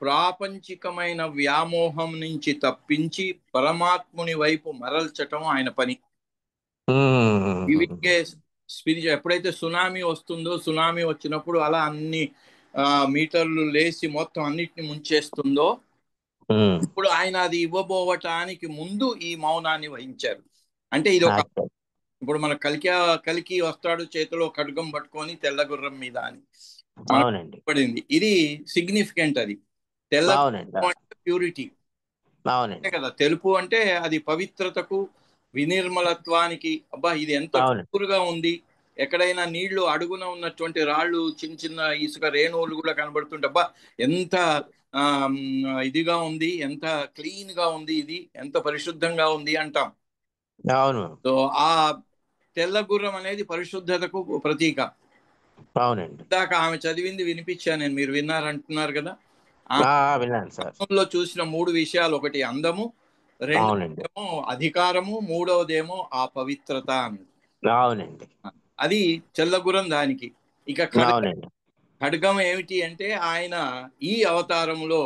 ప్రాపంచికమైన వ్యామోహం నుంచి తప్పించి పరమాత్ముని వైపు మరల్చటం ఆయన పని. ఇవికే స్పిరిచువల్ ఎప్పుడైతే సునామీ వస్తుందో, సునామీ వచ్చినప్పుడు అలా అన్ని మీటర్లు లేసి మొత్తం అన్నిటిని ముంచేస్తుందో, ఇప్పుడు ఆయన అది ఇవ్వబోవటానికి ముందు ఈ మౌనాన్ని వహించారు. అంటే ఇది ఒక, ఇప్పుడు మన కలికి వస్తాడు చేతిలో ఖడ్గం పట్టుకొని తెల్ల గుర్రం మీద అని మనకు అవునండి. పడింది. ఇది సిగ్నిఫికెంట్. అది తెల్ల అవునండి. అంటే ప్యూరిటీ అవునండి. కదా. తెలుపు అంటే అది పవిత్రతకు, వినిర్మలత్వానికి. అబ్బా ఇది ఎంత అవునండి. ప్యూర్గా ఉంది. ఎక్కడైనా నీళ్లు అడుగున ఉన్నటువంటి రాళ్ళు, చిన్న చిన్న ఇసుక రేణువులు కూడా కనబడుతుంటే అబ్బా ఎంత ఇదిగా ఉంది, ఎంత క్లీన్ గా ఉంది, ఇది ఎంత పరిశుద్ధంగా ఉంది అంటాం. అవును. సో ఆ తెల్ల గుర్రం అనేది పరిశుద్ధతకు ప్రతీక. అవునండి. ఇందాక ఆమె చదివింది వినిపించాను నేను, మీరు విన్నారంటున్నారు కదా. విన్నాను సార్. లో చూసిన 3 విషయాలు, ఒకటి అందము, అవునండి. రెండోదేమో అధికారము, మూడవదేమో ఆ పవిత్రత అని. అవునండి. అది చెల్లగురం దానికి. ఇక అవునండి. ఖడ్గం ఏమిటి అంటే ఆయన ఈ అవతారంలో,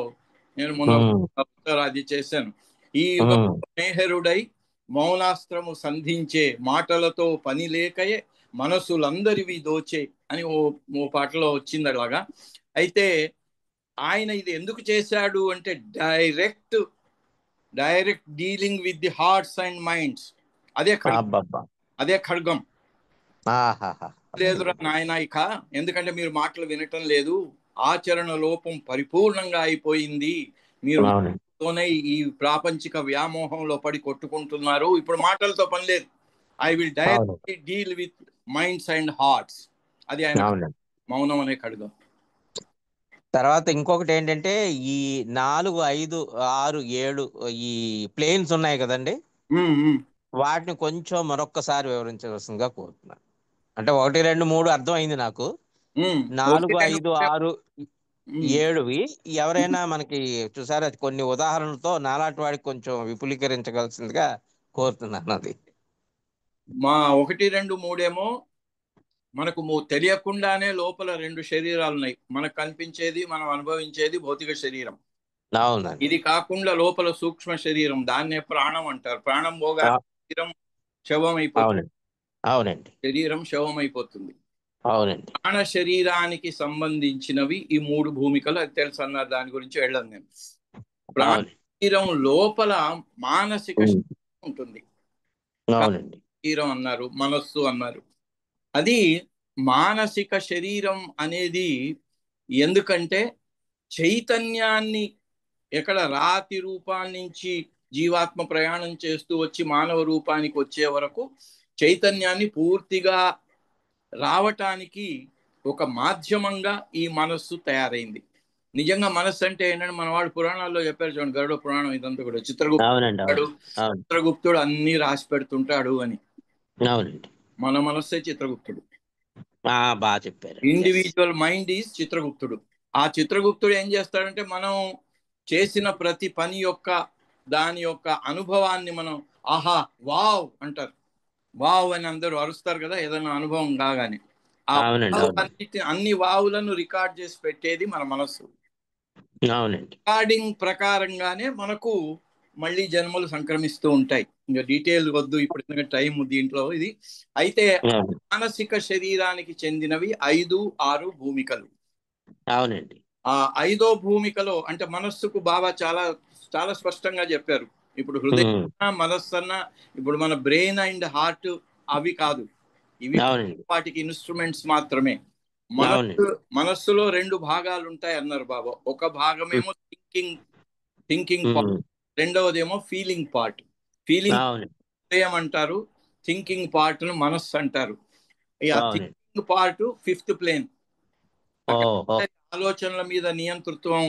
నేను మొన్న అది చేశాను, ఈ యుగంలో మేహరుడై మౌనాస్త్రము సంధించే మాటలతో పని లేకయే మనసులందరివి దోచే అని ఓ పాటలో వచ్చింది అలాగా. అయితే ఆయన ఇది ఎందుకు చేశాడు అంటే direct dealing with the hearts and minds. అదే ఖడ్గం. లేదురా నాయన ఇక, ఎందుకంటే మీరు మాటలు వినటం లేదు, ఆచరణ లోపం పరిపూర్ణంగా అయిపోయింది, మీరు తోనే ఈ ప్రాపంచిక వ్యామోహంలో పడి కొట్టుకుంటున్నారు, ఇప్పుడు మాటలతో పని లేదు, I will directly deal with minds and hearts. అది ఆయన మౌనం అనే ఖడ్గం. తర్వాత ఇంకొకటి ఏంటంటే ఈ 4, 5, 6, 7 ఈ ప్లేన్స్ ఉన్నాయి కదండి, వాటిని కొంచెం మరొక్కసారి వివరించవలసిందిగా కోరుతున్నాను. అంటే 1, 2, 3 అర్థం అయింది నాకు. 4, 5, 6, 7వి ఎవరైనా మనకి చూసారా కొన్ని ఉదాహరణలతో నాలాంటి వాడికి కొంచెం విపులీకరించగలసిందిగా కోరుతున్నాను. అది మా 1, 2, 3 మనకు తెలియకుండానే లోపల 2 శరీరాలు ఉన్నాయి. మనకు కనిపించేది, మనం అనుభవించేది భౌతిక శరీరం. అవునండి. ఇది కాకుండా లోపల సూక్ష్మ శరీరం, దాన్నే ప్రాణం అంటారు. ప్రాణం పోగా శరీరం శవం అయిపోతుంది. అవునండి. శరీరం శవం అయిపోతుంది. అవునండి. ప్రాణ శరీరానికి సంబంధించినవి ఈ 3 భూమికలు. అది తెలుసు అన్నారు, దాని గురించి వెళ్ళను నేను. ప్రాణ శరీరం లోపల మానసిక శరీరం ఉంటుంది. శరీరం అన్నారు, మనస్సు అన్నారు. అది మానసిక శరీరం అనేది ఎందుకంటే చైతన్యాన్ని, ఎక్కడ రాతి రూపాల నుంచి జీవాత్మ ప్రయాణం చేస్తూ వచ్చి మానవ రూపానికి వచ్చే వరకు చైతన్యాన్ని పూర్తిగా రావటానికి ఒక మాధ్యమంగా ఈ మనస్సు తయారైంది. నిజంగా మనస్సు అంటే ఏంటంటే, మన వాడు పురాణాల్లో చెప్పారు చూడండి, గరుడ పురాణం ఇదంతా కూడా, చిత్రగుప్తుడు అన్ని రాసి పెడుతుంటాడు అని. మన మనస్సే చిత్రగుప్తుడు. బాగా చెప్పారు. ఇండివిజువల్ మైండ్ ఈజ్ చిత్రగుప్తుడు. ఆ చిత్రగుప్తుడు ఏం చేస్తాడంటే, మనం చేసిన ప్రతి పని యొక్క దాని యొక్క అనుభవాన్ని మనం ఆహా వావ్ అంటారు. వావ్ అని అందరూ అరుస్తారు కదా ఏదైనా అనుభవం కాగానే. ఆ అన్ని వావులను రికార్డ్ చేసి పెట్టేది మన మనస్సు. రికార్డింగ్ ప్రకారంగానే మనకు మళ్ళీ జన్మలు సంక్రమిస్తూ ఉంటాయి. ఇంకా డీటెయిల్ వద్దు ఇప్పుడు, ఎందుకంటే టైం దీంట్లో ఇది. అయితే మానసిక శరీరానికి చెందినవి 5, 6 భూమికలు. అవునండి. ఆ 5వ భూమికలో అంటే మనస్సుకు బాబా చాలా చాలా స్పష్టంగా చెప్పారు. ఇప్పుడు హృదయం మనస్సు అన్న, ఇప్పుడు మన బ్రెయిన్ అండ్ హార్ట్ అవి కాదు, ఇవి వాటికి ఇన్స్ట్రుమెంట్స్ మాత్రమే. మనస్సులో 2 భాగాలు ఉంటాయి అన్నారు బాబా. ఒక భాగమేమో థింకింగ్ పార్ట్, రెండవదేమో ఫీలింగ్ పార్ట్. ఫీలింగ్ హృదయం అంటారు, థింకింగ్ పార్ట్ ను మనస్సు అంటారు. ఈ ఆ అవునండి. Thinking part 5th plane. అక్కడ ఓహో. ఆలోచనల మీద నియంతృత్వం,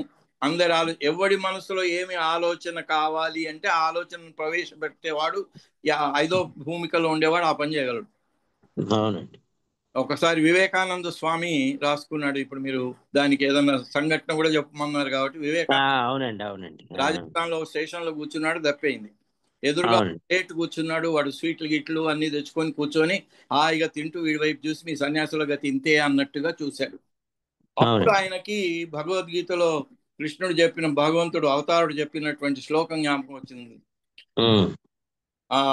ఎవడి మనసులో ఏమి ఆలోచన కావాలి అంటే ఆ ఆలోచనను ప్రవేశపెట్టేవాడు 5వ భూమికలో ఉండేవాడు ఆ పని చేయగలడు. అవునండి. ఒకసారి వివేకానంద స్వామి రాసుకున్నాడు. ఇప్పుడు మీరు దానికి ఏదైనా సంఘటన కూడా చెప్పమన్నారు కాబట్టి, అవునండి. అవునండి. రాజస్థాన్ లో స్టేషన్ లో కూర్చున్నాడు, దప్పయింది. ఎదురుగా అవునండి. ప్లేట్ కూర్చున్నాడు, వాడు స్వీట్లు గిట్లు అన్ని తెచ్చుకొని కూర్చొని హాయిగా తింటూ వీడి వైపు చూసి మీ సన్యాసుల గతి ఇంతే అన్నట్టుగా చూశాడు. అప్పుడు అవునండి. ఆయనకి భగవద్గీతలో కృష్ణుడు చెప్పిన, భగవంతుడు అవతారుడు చెప్పినటువంటి శ్లోకం జ్ఞాపకం వచ్చింది. ఉమ్.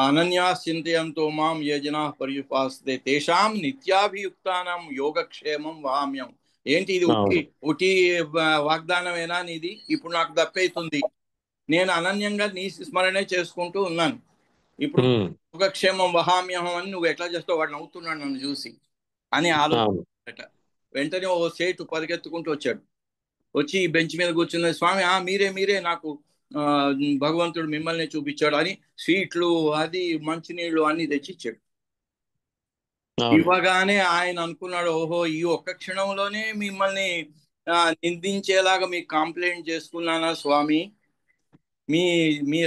అనన్యాశ్చింతయంతో మాం ఏ జనాః పర్యుపాసతే తేషాం నిత్యాభియుక్తానాం యోగక్షేమం వామ్యం. ఏంటి ఇది? అవును. ఉటి వాగ్దానమేనా నీది? ఇప్పుడు నాకు దప్పైతుంది, నేను అనన్యంగా నీ స్మరణే చేసుకుంటూ ఉన్నాను, ఇప్పుడు ఉమ్. యోగక్షేమం వహామ్యహం అని నువ్వు ఎట్లా చేస్తావు? వాడు నవ్వుతున్నాడు నన్ను చూసి అని అవును. ఆలోచన. వెంటనే ఓ సేటు పరిగెత్తుకుంటూ వచ్చాడు. వచ్చి బెంచ్ మీద కూర్చున్న స్వామి, మీరే మీరే నాకు భగవంతుడు మిమ్మల్ని చూపించాడు అని స్వీట్లు అది మంచినీళ్ళు అన్ని తెచ్చిచ్చాడు. అవును. ఇవ్వగానే ఆయన అనుకున్నాడు, ఓహో ఈ ఒక్క క్షణంలోనే మిమ్మల్ని నిందించేలాగా మీకు కంప్లైంట్ చేసుకున్నానా స్వామి? మీ మీ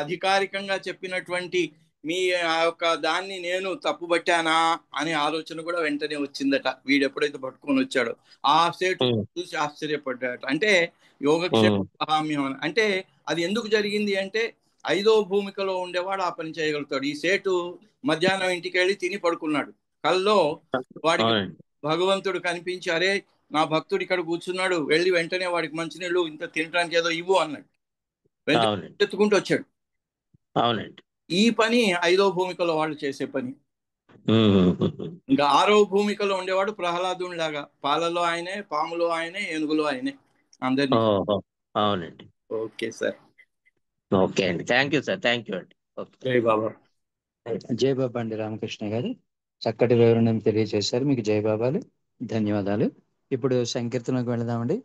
అధికారికంగా చెప్పినటువంటి మీ ఆ యొక్క దాన్ని నేను తప్పుబట్టానా అనే ఆలోచన కూడా వెంటనే వచ్చిందట. వీడు ఎప్పుడైతే పట్టుకొని వచ్చాడో ఆ సేటు ఉమ్. చూసి ఆశ్చర్యపడ్డాట. అంటే ఉమ్. యోగక్షేమహామ్యం అని అంటే అది ఎందుకు జరిగింది అంటే 5వ భూమికలో ఉండేవాడు ఆ పని చేయగలుగుతాడు. ఈ సేటు మధ్యాహ్నం ఇంటికి వెళ్ళి తిని పడుకున్నాడు. కల్లో వాడికి అవునండి. భగవంతుడు కనిపించి, అరే నా భక్తుడు ఇక్కడ కూర్చున్నాడు, వెళ్ళి వెంటనే వాడికి మంచినీళ్ళు ఇంత తినడానికి ఏదో ఇవ్వు అన్నాడు. వెంటనే అవునండి. ఎత్తుకుంటూ వచ్చాడు. అవునండి. ఈ పని 5వ భూమికలో వాళ్ళు చేసే పని. ఉమ్. ఇంకా 6వ భూమికలో ఉండేవాడు ప్రహ్లాదుని లాగా, పాలలో ఆయనే, పాములో ఆయనే, ఏనుగులో ఆయనే అందరినీ. ఓహో. అవునండి. Okay sir. ఓకే అండి. Thank you sir. Thank you అండి. ఓకే. జై బాబా. జై బాబా అండి రామకృష్ణ గారు, చక్కటి వివరణను తెలియజేశారు. మీకు జై బాబాలు, ధన్యవాదాలు. ఇప్పుడు సంకీర్తనకు వెళదామండి.